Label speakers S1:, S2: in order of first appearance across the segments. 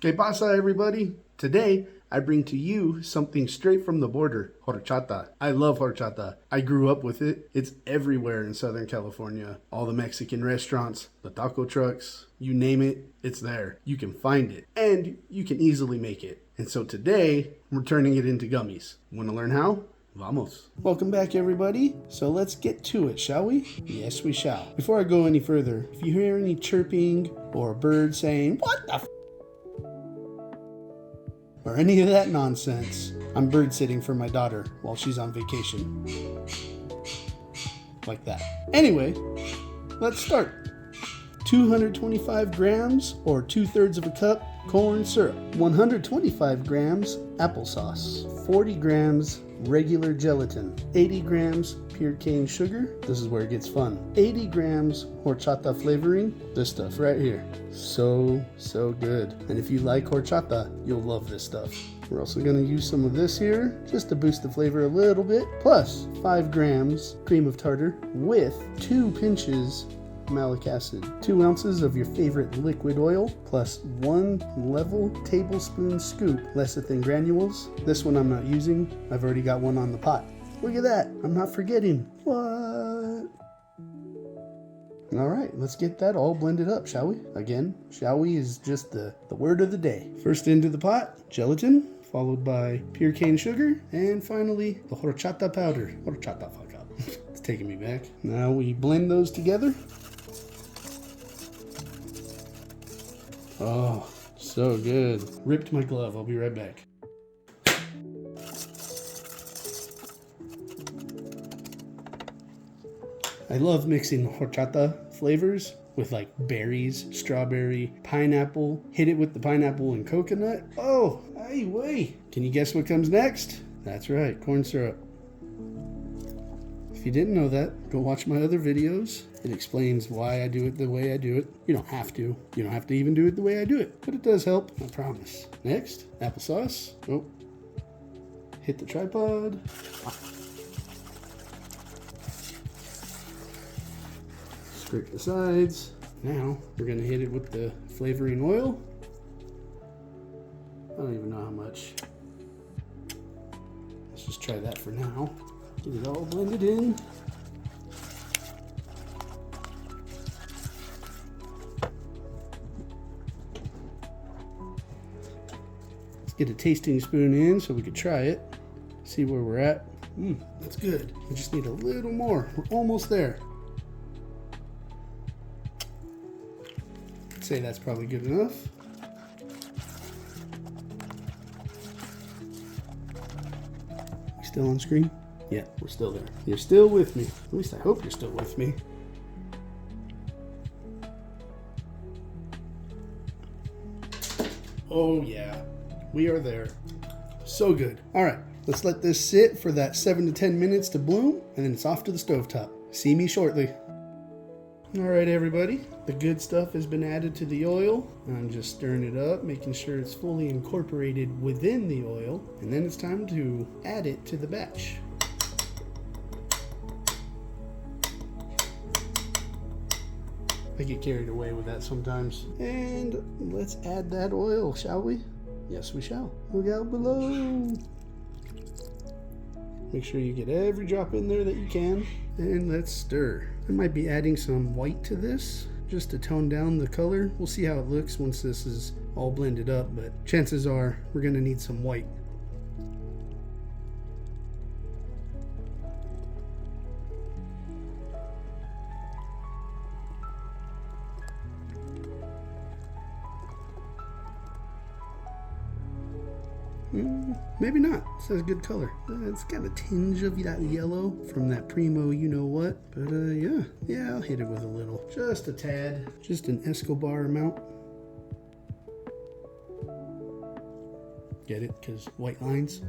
S1: ¿Qué pasa, everybody? Today, I bring to you something straight from the border, horchata. I love horchata. I grew up with it. It's everywhere in Southern California. All the Mexican restaurants, the taco trucks, you name it, it's there. You can find it, and you can easily make it. And so today, we're turning it into gummies. Want to learn how? Vamos. Welcome back, everybody. So let's get to it, shall we? Yes, we shall. Before I go any further, if you hear any chirping or a bird saying, "What the f-" or any of that nonsense, I'm bird sitting for my daughter while she's on vacation. Like that. Anyway, let's start. 225 grams or 2/3 of a cup corn syrup. 125 grams applesauce. 40 grams regular gelatin. 80 grams pure cane sugar. This is where it gets fun. 80 grams horchata flavoring. This stuff right here. So good. And if you like horchata, you'll love this stuff. We're also going to use some of this here just to boost the flavor a little bit. Plus 5 grams cream of tartar with 2 pinches malic acid, 2 ounces of your favorite liquid oil, plus 1 level tablespoon scoop lecithin granules. This one I'm not using. I've already got one on the pot. Look at that. I'm not forgetting. What? All right, let's get that all blended up, shall we? Again, shall we is just the word of the day. First into the pot, gelatin, followed by pure cane sugar, and finally the horchata powder. Horchata, fuck up. It's taking me back. Now we blend those together. Oh, so good. Ripped my glove. I'll be right back. I love mixing horchata flavors with like berries, strawberry, pineapple. Hit it with the pineapple and coconut. Oh, ay way. Can you guess what comes next? That's right, corn syrup. If you didn't know that, go watch my other videos. It explains why I do it the way I do it. You don't have to. You don't have to even do it the way I do it. But it does help, I promise. Next, applesauce. Oh, hit the tripod. Scrape the sides. Now, we're going to hit it with the flavoring oil. I don't even know how much. Let's just try that for now. Get it all blended in. Let's get a tasting spoon in so we can try it. See where we're at. That's good. We just need a little more. We're almost there. I'd say that's probably good enough. We still on screen? Yeah, we're still there. You're still with me. At least I hope you're still with me. Oh yeah, we are there. So good. All right, let's let this sit for that 7 to 10 minutes to bloom, and then it's off to the stovetop. See me shortly. All right, everybody. The good stuff has been added to the oil. I'm just stirring it up, making sure it's fully incorporated within the oil, and then it's time to add it to the batch. I get carried away with that sometimes. And let's add that oil, shall we? Yes, we shall. Look out below. Make sure you get every drop in there that you can. And let's stir. I might be adding some white to this just to tone down the color. We'll see how it looks once this is all blended up, but chances are we're gonna need some white. Maybe not. This has a good color. It's got a tinge of that yellow from that Primo you know what. But yeah, I'll hit it with a little. Just a tad. Just an Escobar amount. Get it? Because white lines.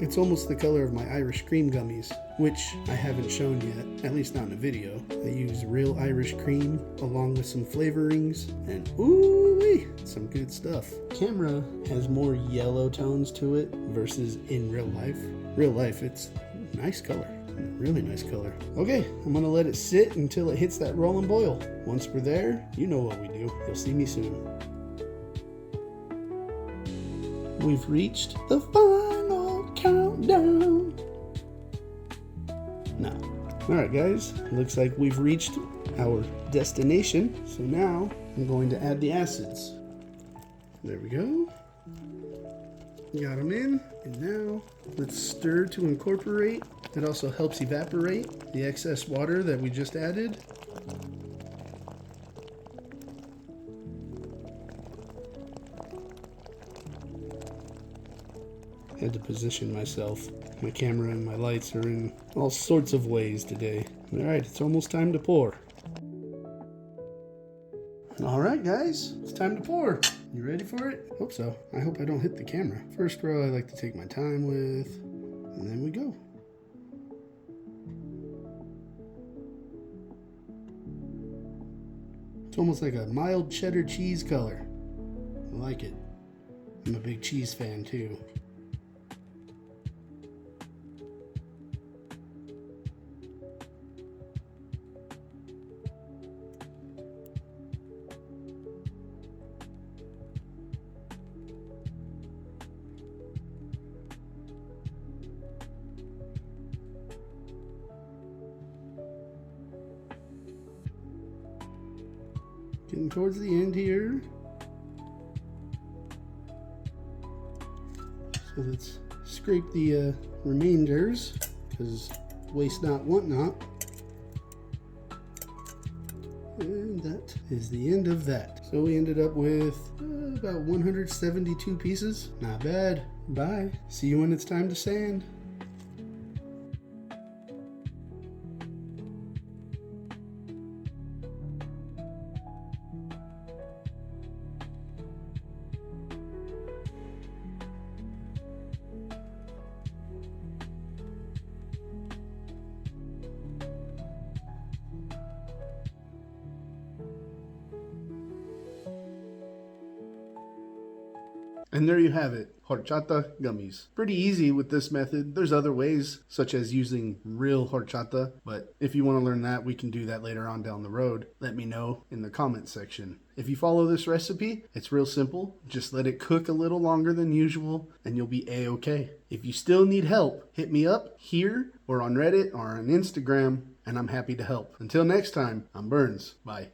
S1: It's almost the color of my Irish cream gummies, which I haven't shown yet, at least not in a video. I use real Irish cream along with some flavorings, and ooh-wee, some good stuff. Camera has more yellow tones to it versus in real life. Real life, it's nice color. Really nice color. Okay, I'm gonna let it sit until it hits that rolling boil. Once we're there, you know what we do. You'll see me soon. We've reached the final countdown. No. Alright guys, looks like we've reached our destination. So now I'm going to add the acids. There we go. Got them in. And now let's stir to incorporate. It also helps evaporate the excess water that we just added. Had to position myself. My camera and my lights are in all sorts of ways today. Alright, it's almost time to pour. Alright guys, it's time to pour. You ready for it? Hope so. I hope I don't hit the camera. First row I like to take my time with, and then we go. It's almost like a mild cheddar cheese color. I like it. I'm a big cheese fan too. Getting towards the end here. So let's scrape the remainders, because waste not, want not. And that is the end of that. So we ended up with about 172 pieces. Not bad. Bye. See you when it's time to sand. And there you have it, horchata gummies. Pretty easy with this method. There's other ways, such as using real horchata, but if you want to learn that, we can do that later on down the road. Let me know in the comment section. If you follow this recipe, it's real simple. Just let it cook a little longer than usual, and you'll be a-okay. If you still need help, hit me up here, or on Reddit, or on Instagram, and I'm happy to help. Until next time, I'm Burns. Bye.